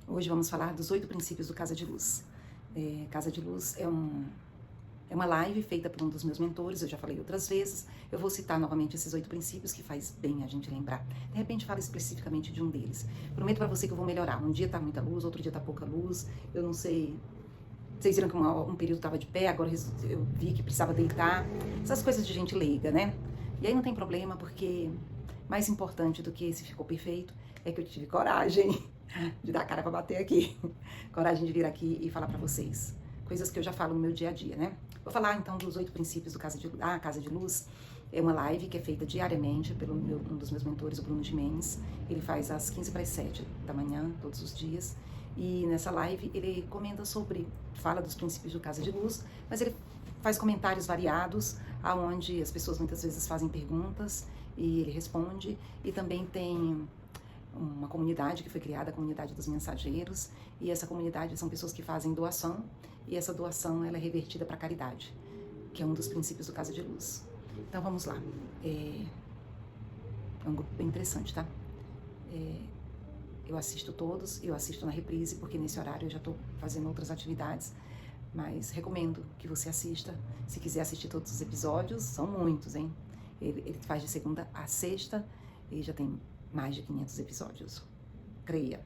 Hoje vamos falar dos 8 princípios do Casa de Luz. Casa de Luz é uma live feita por um dos meus mentores, eu já falei outras vezes. Eu vou citar novamente esses 8 princípios que faz bem a gente lembrar. De repente falo especificamente de um deles. Prometo para você que eu vou melhorar. Um dia tá muita luz, outro dia tá pouca luz. Eu não sei. Vocês viram que um período estava de pé, agora eu vi que precisava deitar. Essas coisas de gente leiga, né? E aí não tem problema, porque mais importante do que se ficou perfeito é que eu tive coragem de dar a cara pra bater aqui. Coragem de vir aqui e falar pra vocês. Coisas que eu já falo no meu dia a dia, né? Vou falar então dos 8 princípios do Casa de Luz. É uma live que é feita diariamente pelo um dos meus mentores, o Bruno Gimenez. Ele faz às 15 para as 7 da manhã, todos os dias. E nessa live ele fala dos princípios do Casa de Luz, mas ele faz comentários variados, aonde as pessoas muitas vezes fazem perguntas e ele responde. E também tem uma comunidade que foi criada, a comunidade dos mensageiros, e essa comunidade são pessoas que fazem doação, e essa doação ela é revertida para caridade, que é um dos princípios do Casa de Luz. Então vamos lá. É um grupo bem interessante, tá? Eu assisto todos, eu assisto na reprise, porque nesse horário eu já estou fazendo outras atividades, mas recomendo que você assista. Se quiser assistir todos os episódios, são muitos, hein? Ele faz de segunda a sexta e já tem mais de 500 episódios. Creia.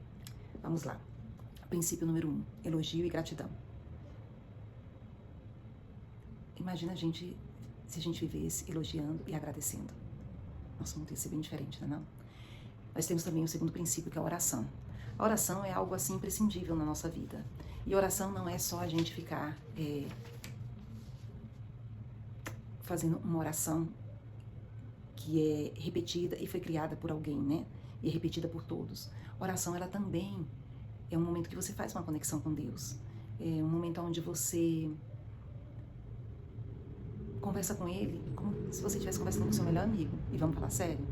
Vamos lá. Princípio número 1. Elogio e gratidão. Imagina se a gente vivesse elogiando e agradecendo. Nossa, não ia ser bem diferente, né, não? Nós temos também o segundo princípio, que é a oração. A oração é algo assim imprescindível na nossa vida. E oração não é só a gente ficar fazendo uma oração que é repetida e foi criada por alguém, né? E é repetida por todos. Oração, ela também é um momento que você faz uma conexão com Deus. É um momento onde você conversa com Ele como se você estivesse conversando com o seu melhor amigo. E vamos falar sério?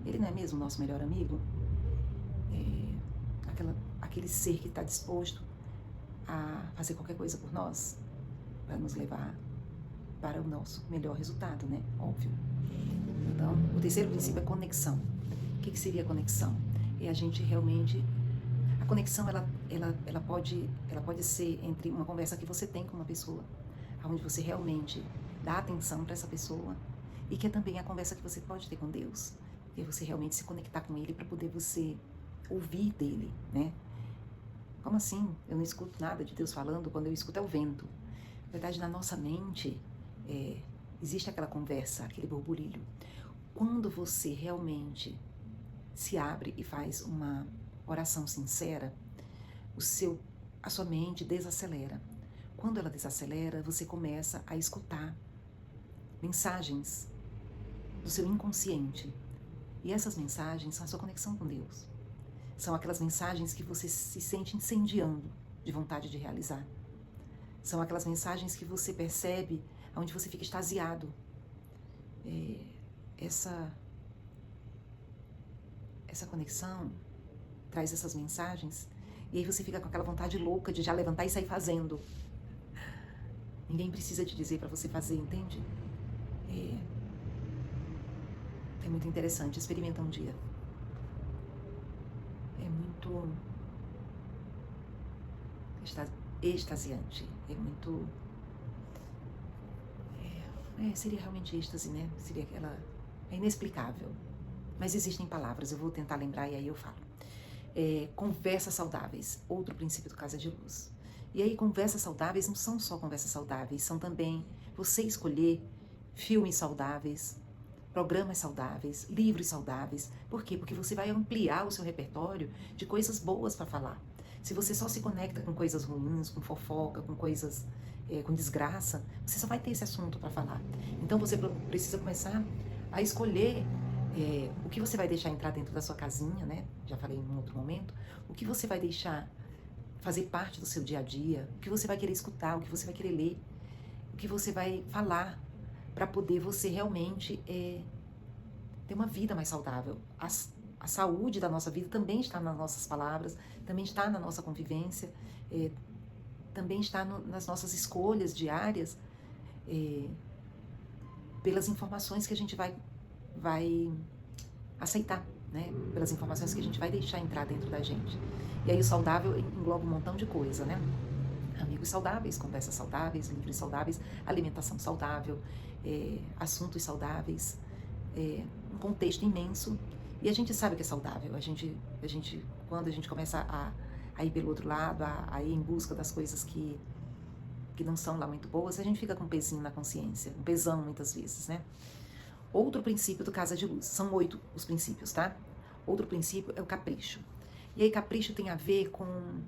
Ele não é mesmo o nosso melhor amigo? Aquele ser que está disposto a fazer qualquer coisa por nós, para nos levar para o nosso melhor resultado, né? Óbvio. Então, o terceiro princípio é conexão. O que seria a conexão? É a gente realmente... A conexão, ela pode ser entre uma conversa que você tem com uma pessoa, onde você realmente dá atenção para essa pessoa, e que é também a conversa que você pode ter com Deus, e você realmente se conectar com Ele para poder você ouvir dele, né? Como assim? Eu não escuto nada de Deus falando, quando eu escuto é o vento. Na verdade, na nossa mente, existe aquela conversa, aquele burburilho. Quando você realmente se abre e faz uma oração sincera, a sua mente desacelera. Quando ela desacelera, você começa a escutar mensagens do seu inconsciente. E essas mensagens são a sua conexão com Deus. São aquelas mensagens que você se sente incendiando de vontade de realizar. São aquelas mensagens que você percebe, onde você fica extasiado. Essa conexão traz essas mensagens, e aí você fica com aquela vontade louca de já levantar e sair fazendo. Ninguém precisa te dizer para você fazer, entende? É muito interessante, experimenta um dia. É muito extasiante, é muito... seria realmente êxtase, né? Seria aquela... É inexplicável, mas existem palavras, eu vou tentar lembrar e aí eu falo. Conversas saudáveis, outro princípio do Casa de Luz. E aí, conversas saudáveis não são só conversas saudáveis, são também você escolher filmes saudáveis, programas saudáveis, livros saudáveis. Por quê? Porque você vai ampliar o seu repertório de coisas boas para falar. Se você só se conecta com coisas ruins, com fofoca, com coisas, com desgraça, você só vai ter esse assunto para falar. Então você precisa começar a escolher o que você vai deixar entrar dentro da sua casinha, né? Já falei em um outro momento. O que você vai deixar fazer parte do seu dia a dia, o que você vai querer escutar, o que você vai querer ler, o que você vai falar, para poder você realmente ter uma vida mais saudável. A saúde da nossa vida também está nas nossas palavras, também está na nossa convivência, também está nas nossas escolhas diárias, pelas informações que a gente vai aceitar, né? Pelas informações que a gente vai deixar entrar dentro da gente. E aí o saudável engloba um montão de coisa, né? Amigos saudáveis, conversas saudáveis, livros saudáveis, alimentação saudável, assuntos saudáveis, um contexto imenso. E a gente sabe que é saudável. A gente quando a gente começa a ir pelo outro lado, a ir em busca das coisas que não são lá muito boas, a gente fica com um pezinho na consciência, um pesão muitas vezes, né? Outro princípio do Casa de Luz, são 8 os princípios, tá? Outro princípio é o capricho. E aí capricho tem a ver com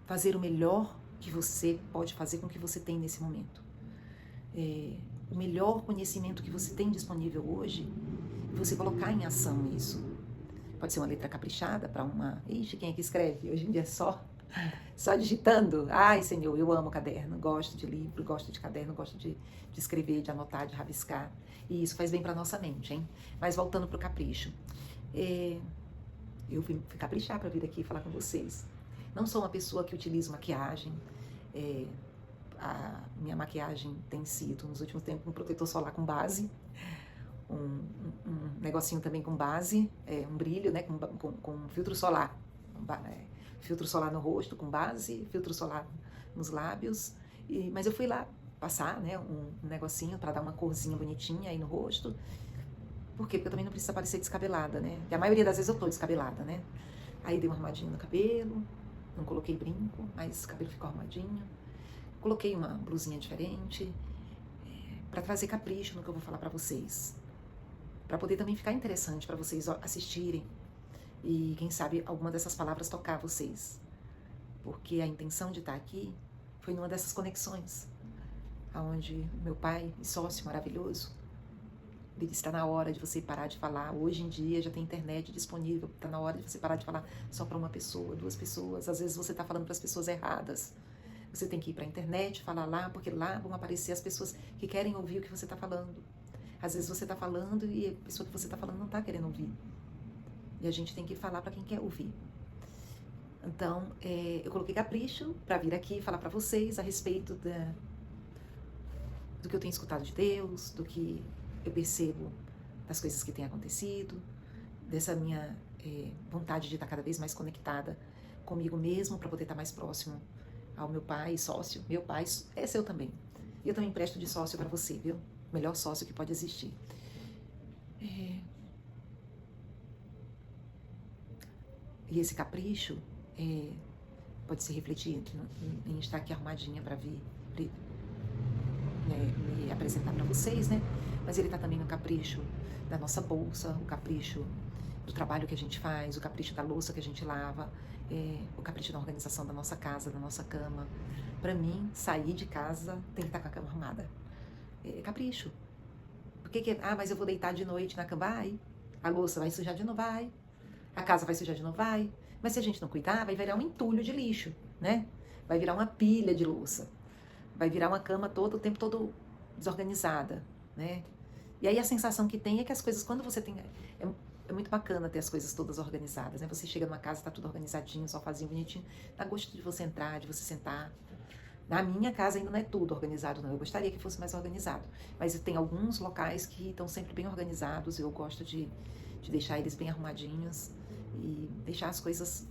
fazer o melhor que você pode fazer com o que você tem nesse momento. O melhor conhecimento que você tem disponível hoje, você colocar em ação isso. Pode ser uma letra caprichada para uma... Ixi, quem é que escreve? Hoje em dia é só digitando. Ai, Senhor, eu amo caderno, gosto de livro, gosto de caderno, gosto de escrever, de anotar, de rabiscar. E isso faz bem para nossa mente, hein? Mas voltando para o capricho. Eu fui caprichar para vir aqui falar com vocês. Não sou uma pessoa que utiliza maquiagem. A minha maquiagem tem sido, nos últimos tempos, um protetor solar com base. Um negocinho também com base, um brilho, né, com filtro solar. Filtro solar no rosto com base, filtro solar nos lábios. Mas eu fui lá passar, né, um negocinho para dar uma corzinha bonitinha aí no rosto. Por quê? Porque eu também não preciso parecer descabelada, né? E a maioria das vezes eu tô descabelada, né? Aí dei uma arrumadinha no cabelo, não coloquei brinco, mas o cabelo ficou arrumadinho. Coloquei uma blusinha diferente, para trazer capricho no que eu vou falar para vocês. Para poder também ficar interessante para vocês assistirem. E quem sabe alguma dessas palavras tocar vocês. Porque a intenção de estar aqui foi numa dessas conexões. Onde meu pai e sócio maravilhoso, ele disse, está na hora de você parar de falar. Hoje em dia já tem internet disponível, está na hora de você parar de falar só para uma pessoa, 2 pessoas. Às vezes você está falando para as pessoas erradas. Você tem que ir para a internet, falar lá, porque lá vão aparecer as pessoas que querem ouvir o que você está falando. Às vezes você está falando e a pessoa que você está falando não está querendo ouvir. E a gente tem que falar para quem quer ouvir. Então, eu coloquei capricho para vir aqui falar para vocês a respeito do que eu tenho escutado de Deus, do que eu percebo das coisas que têm acontecido, dessa minha vontade de estar cada vez mais conectada comigo mesmo para poder estar mais próximo ao meu pai, sócio. Meu pai é seu também. E eu também presto de sócio para você, viu? O melhor sócio que pode existir. E esse capricho pode se refletir em estar aqui arrumadinha para vir me apresentar para vocês, né? Mas ele está também no capricho da nossa bolsa, o capricho do trabalho que a gente faz, o capricho da louça que a gente lava, o capricho da organização da nossa casa, da nossa cama. Para mim, sair de casa tem que estar com a cama arrumada. Capricho. Por que mas eu vou deitar de noite na cama? Vai. A louça vai sujar de novo? Vai. A casa vai sujar de novo? Vai. Mas se a gente não cuidar, vai virar um entulho de lixo, né? Vai virar uma pilha de louça. Vai virar uma cama o tempo todo desorganizada, né? E aí a sensação que tem é que as coisas, quando você tem... É muito bacana ter as coisas todas organizadas, né? Você chega numa casa, tá tudo organizadinho, sofazinho, bonitinho. Dá gosto de você entrar, de você sentar. Na minha casa ainda não é tudo organizado, não. Eu gostaria que fosse mais organizado. Mas tem alguns locais que estão sempre bem organizados. Eu gosto de deixar eles bem arrumadinhos e deixar as coisas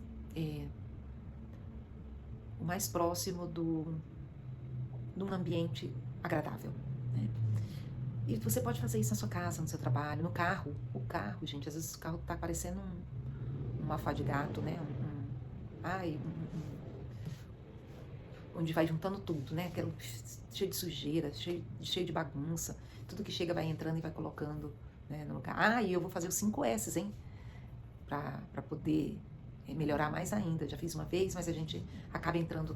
o mais próximo de um ambiente agradável, né? E você pode fazer isso na sua casa, no seu trabalho, no carro. O carro, gente, às vezes o carro tá parecendo um afá de gato, né? Onde vai juntando tudo, né? Cheio de sujeira, cheio de bagunça. Tudo que chega vai entrando e vai colocando, né, no lugar. E eu vou fazer os 5 S's, hein? Pra poder melhorar mais ainda. Já fiz uma vez, mas a gente acaba entrando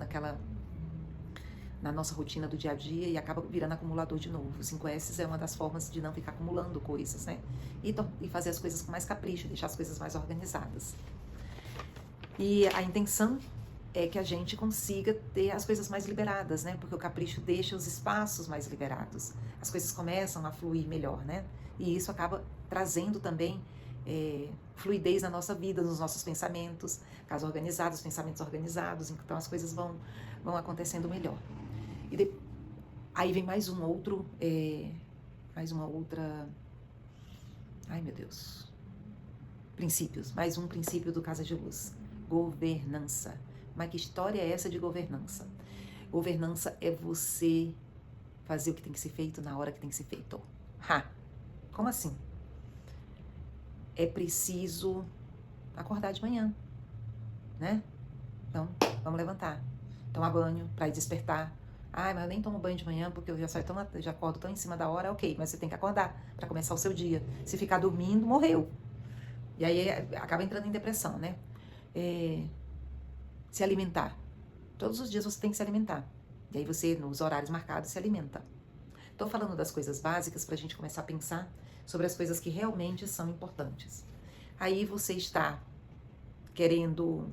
na nossa rotina do dia a dia e acaba virando acumulador de novo. Os 5 S's é uma das formas de não ficar acumulando coisas, né? E fazer as coisas com mais capricho, deixar as coisas mais organizadas. E a intenção é que a gente consiga ter as coisas mais liberadas, né? Porque o capricho deixa os espaços mais liberados. As coisas começam a fluir melhor, né? E isso acaba trazendo também fluidez na nossa vida, nos nossos pensamentos, casa organizada, os pensamentos organizados, então as coisas vão acontecendo melhor. Aí vem mais uma outra, ai meu Deus, princípios, mais um princípio do Casa de Luz, governança. Mas que história é essa de governança? Governança é você fazer o que tem que ser feito na hora que tem que ser feito. Como assim? É preciso acordar de manhã, né? Então, vamos levantar. Tomar banho para ir despertar. Mas eu nem tomo banho de manhã porque eu já acordo tão em cima da hora. Ok, mas você tem que acordar para começar o seu dia. Se ficar dormindo, morreu. E aí acaba entrando em depressão, né? Se alimentar. Todos os dias você tem que se alimentar. E aí você, nos horários marcados, se alimenta. Estou falando das coisas básicas para a gente começar a pensar sobre as coisas que realmente são importantes. Aí você está querendo...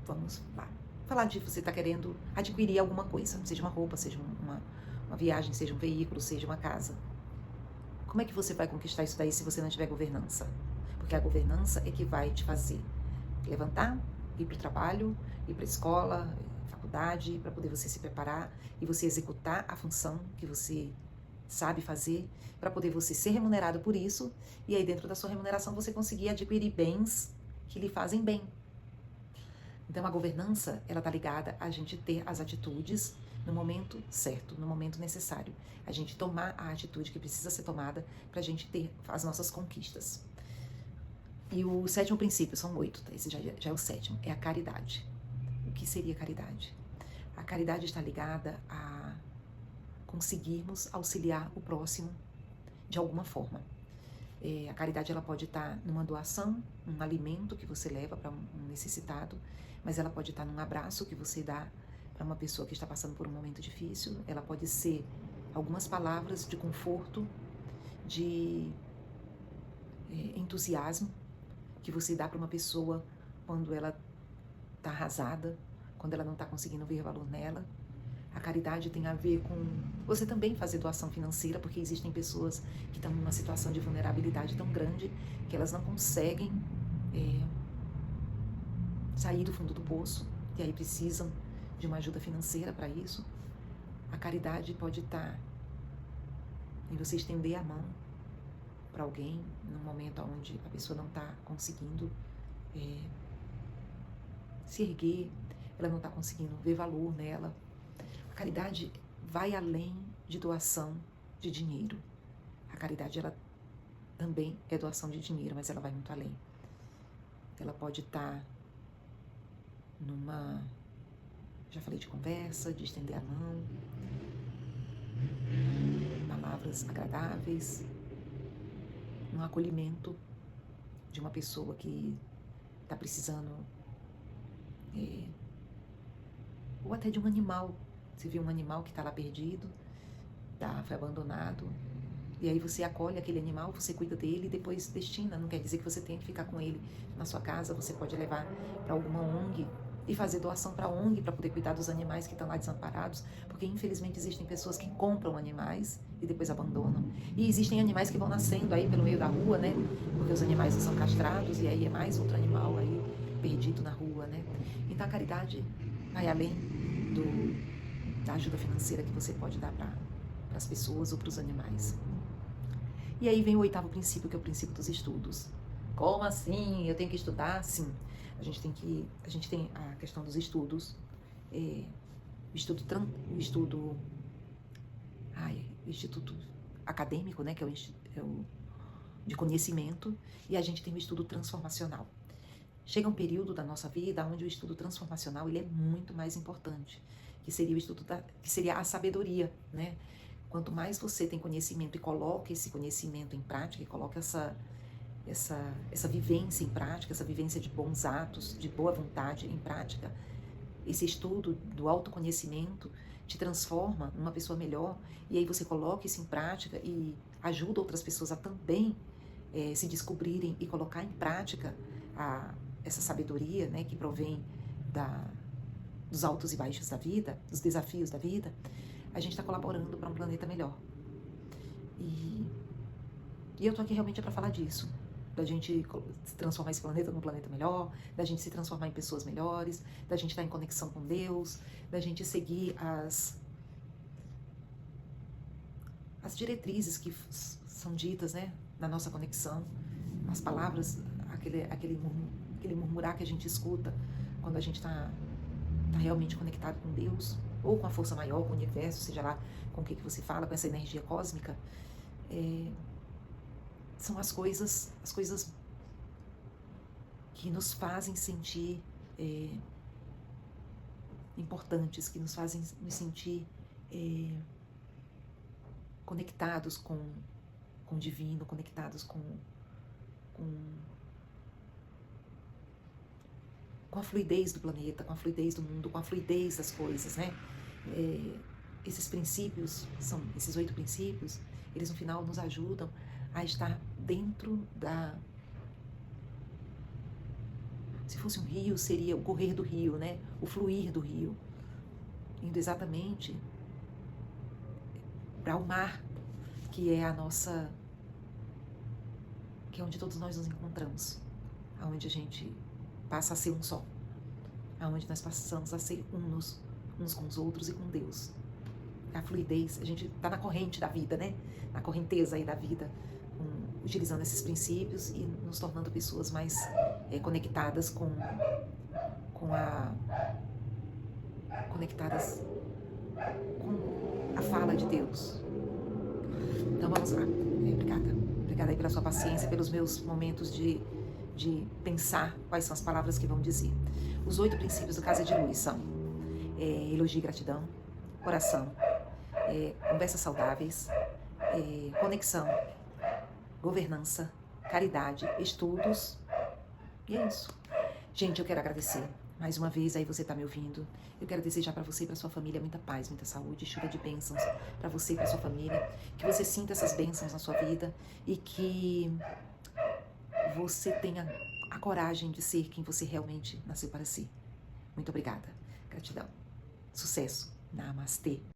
Vamos lá. Falar de você está querendo adquirir alguma coisa. Seja uma roupa, seja uma viagem, seja um veículo, seja uma casa. Como é que você vai conquistar isso daí se você não tiver governança? Porque a governança é que vai te fazer levantar, ir para o trabalho, ir para a escola, faculdade, para poder você se preparar e você executar a função que você sabe fazer, para poder você ser remunerado por isso, e aí dentro da sua remuneração você conseguir adquirir bens que lhe fazem bem. Então a governança, ela está ligada a gente ter as atitudes no momento certo, no momento necessário. A gente tomar a atitude que precisa ser tomada para a gente ter as nossas conquistas. E o 7º princípio, são 8, tá? Esse já é o 7º, é a caridade. O que seria caridade? A caridade está ligada a conseguirmos auxiliar o próximo de alguma forma. A caridade ela pode estar numa doação, num alimento que você leva para um necessitado, mas ela pode estar num abraço que você dá para uma pessoa que está passando por um momento difícil, ela pode ser algumas palavras de conforto, de entusiasmo, que você dá para uma pessoa quando ela está arrasada, quando ela não está conseguindo ver valor nela. A caridade tem a ver com você também fazer doação financeira, porque existem pessoas que estão numa situação de vulnerabilidade tão grande que elas não conseguem sair do fundo do poço e aí precisam de uma ajuda financeira para isso. A caridade pode estar em você estender a mão para alguém num momento onde a pessoa não está conseguindo se erguer, ela não está conseguindo ver valor nela. A caridade vai além de doação de dinheiro. A caridade, ela também é doação de dinheiro, mas ela vai muito além. Ela pode estar já falei de conversa, de estender a mão, palavras agradáveis, um acolhimento de uma pessoa que está precisando, ou até de um animal. Você vê um animal que está lá perdido, foi abandonado, e aí você acolhe aquele animal, você cuida dele e depois destina. Não quer dizer que você tenha que ficar com ele na sua casa, você pode levar para alguma ONG e fazer doação para a ONG para poder cuidar dos animais que estão lá desamparados, porque infelizmente existem pessoas que compram animais e depois abandonam. E existem animais que vão nascendo aí pelo meio da rua, né? Porque os animais não são castrados e aí é mais outro animal aí perdido na rua, né? Então a caridade vai além da ajuda financeira que você pode dar para as pessoas ou para os animais. E aí vem o 8º princípio, que é o princípio dos estudos. Como assim? Eu tenho que estudar? Sim. A gente tem a questão dos estudos, o instituto acadêmico, né, que é o de conhecimento, e a gente tem o estudo transformacional. Chega um período da nossa vida onde o estudo transformacional ele é muito mais importante, que seria o estudo que seria a sabedoria, né? Quanto mais você tem conhecimento e coloca esse conhecimento em prática, e coloca essa vivência em prática, essa vivência de bons atos, de boa vontade em prática, esse estudo do autoconhecimento te transforma numa pessoa melhor, e aí você coloca isso em prática e ajuda outras pessoas a também se descobrirem e colocar em prática essa sabedoria, né, que provém dos altos e baixos da vida, dos desafios da vida. A gente está colaborando para um planeta melhor. E eu tô aqui realmente para falar disso, da gente transformar esse planeta num planeta melhor, da gente se transformar em pessoas melhores, da gente estar em conexão com Deus, da gente seguir as diretrizes que são ditas, né, na nossa conexão, as palavras, aquele murmurar que a gente escuta quando a gente está realmente conectado com Deus, ou com a força maior, com o universo, seja lá com o que você fala, com essa energia cósmica, são as coisas que nos fazem sentir importantes, que nos fazem nos sentir conectados com o divino, conectados com a fluidez do planeta, com a fluidez do mundo, com a fluidez das coisas, né? Esses princípios, esses 8 princípios, eles no final nos ajudam a estar dentro se fosse um rio, seria o correr do rio, né? O fluir do rio, indo exatamente para o mar, que é que é onde todos nós nos encontramos, aonde a gente passa a ser um só, aonde nós passamos a ser uns com os outros e com Deus. A fluidez, a gente está na corrente da vida, né? Na correnteza aí da vida, utilizando esses princípios e nos tornando pessoas mais conectadas conectadas com a fala de Deus. Então vamos lá. Obrigada aí pela sua paciência, pelos meus momentos de pensar quais são as palavras que vão dizer. Os 8 princípios do Casa de Luz são elogio e gratidão, oração, conversas saudáveis, conexão, governança, caridade, estudos, e é isso. Gente, eu quero agradecer mais uma vez, aí você está me ouvindo. Eu quero desejar para você e para sua família muita paz, muita saúde, chuva de bênçãos para você e para sua família, que você sinta essas bênçãos na sua vida e que você tenha a coragem de ser quem você realmente nasceu para ser. Muito obrigada. Gratidão. Sucesso. Namastê.